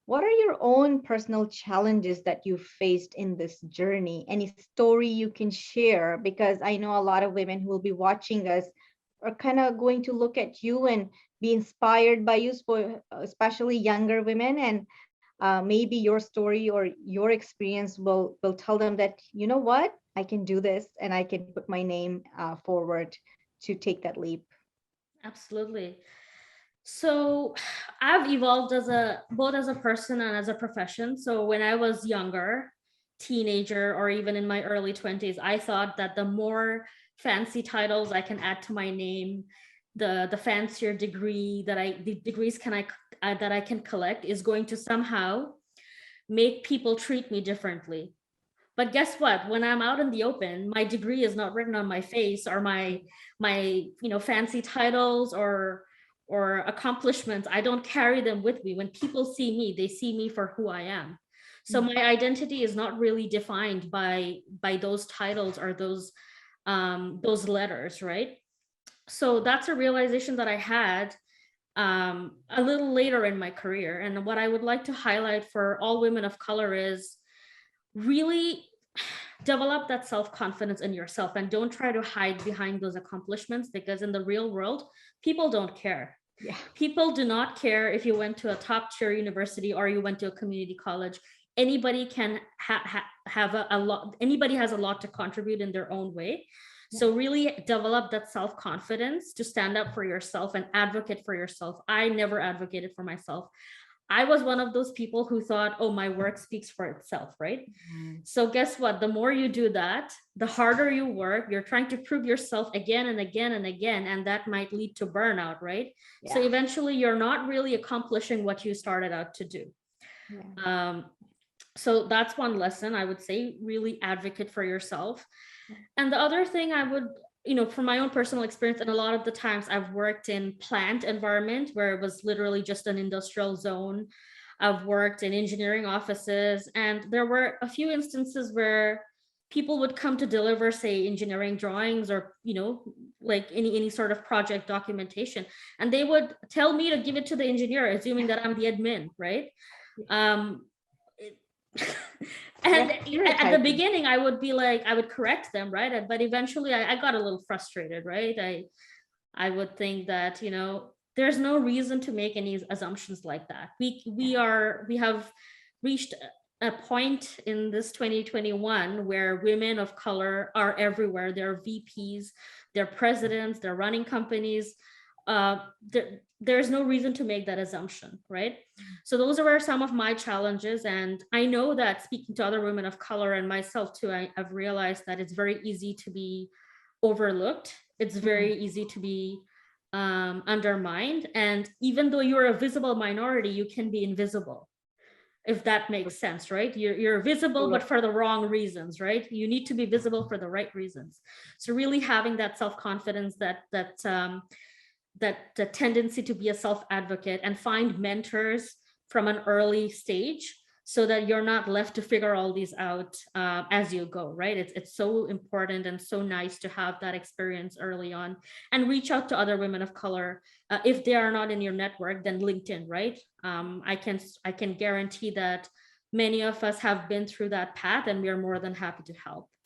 what are your own personal challenges that you faced in this journey? Any story you can share? Because I know a lot of women who will be watching us are kind of going to look at you and be inspired by you, especially younger women. And maybe your story or your experience will tell them that, you know what, I can do this and I can put my name forward to take that leap. Absolutely. So I've evolved as a both as a person and as a profession. So when I was younger, teenager, or even in my early 20s, I thought that the more fancy titles I can add to my name, the fancier degree that the degrees that I can collect is going to somehow make people treat me differently. But guess what? When I'm out in the open, my degree is not written on my face, or my fancy titles or accomplishments. I don't carry them with me. When people see me, they see me for who I am. So my identity is not really defined by those titles or those letters, right? So that's a realization that I had a little later in my career. And what I would like to highlight for all women of color is really develop that self-confidence in yourself, and don't try to hide behind those accomplishments, because in the real world, people don't care. Yeah. People do not care if you went to a top tier university or you went to a community college. Anybody can have a lot, anybody has a lot to contribute in their own way. So really develop that self-confidence to stand up for yourself and advocate for yourself. I never advocated for myself. I was one of those people who thought, oh, my work speaks for itself, right? So guess what? The more you do that, the harder you work. You're trying to prove yourself again and again and again, and that might lead to burnout, right? Yeah. So eventually you're not really accomplishing what you started out to do. Yeah. So that's one lesson I would say: really advocate for yourself. And the other thing I would, from my own personal experience, and a lot of the times I've worked in plant environment where it was literally just an industrial zone. I've worked in engineering offices, and there were a few instances where people would come to deliver, say, engineering drawings, or like any sort of project documentation, and they would tell me to give it to the engineer, assuming that I'm the admin, right? um and at the beginning I would be like, I would correct them, right? But eventually I got a little frustrated, right? I would think that, there's no reason to make any assumptions like that. We have reached a point in this 2021 where women of color are everywhere. They're VPs, they're presidents, they're running companies. There's no reason to make that assumption, right? So those were some of my challenges, and I know that speaking to other women of color and myself too, I've realized that it's very easy to be overlooked. It's very easy to be undermined, and even though you're a visible minority, you can be invisible, if that makes sense, right? You're visible, but for the wrong reasons, right? You need to be visible for the right reasons. So really having that self-confidence, that the tendency to be a self-advocate, and find mentors from an early stage, so that you're not left to figure all these out as you go, right? It's so important and so nice to have that experience early on, and reach out to other women of color. If they are not in your network, then LinkedIn, right? I can guarantee that many of us have been through that path, and we are more than happy to help.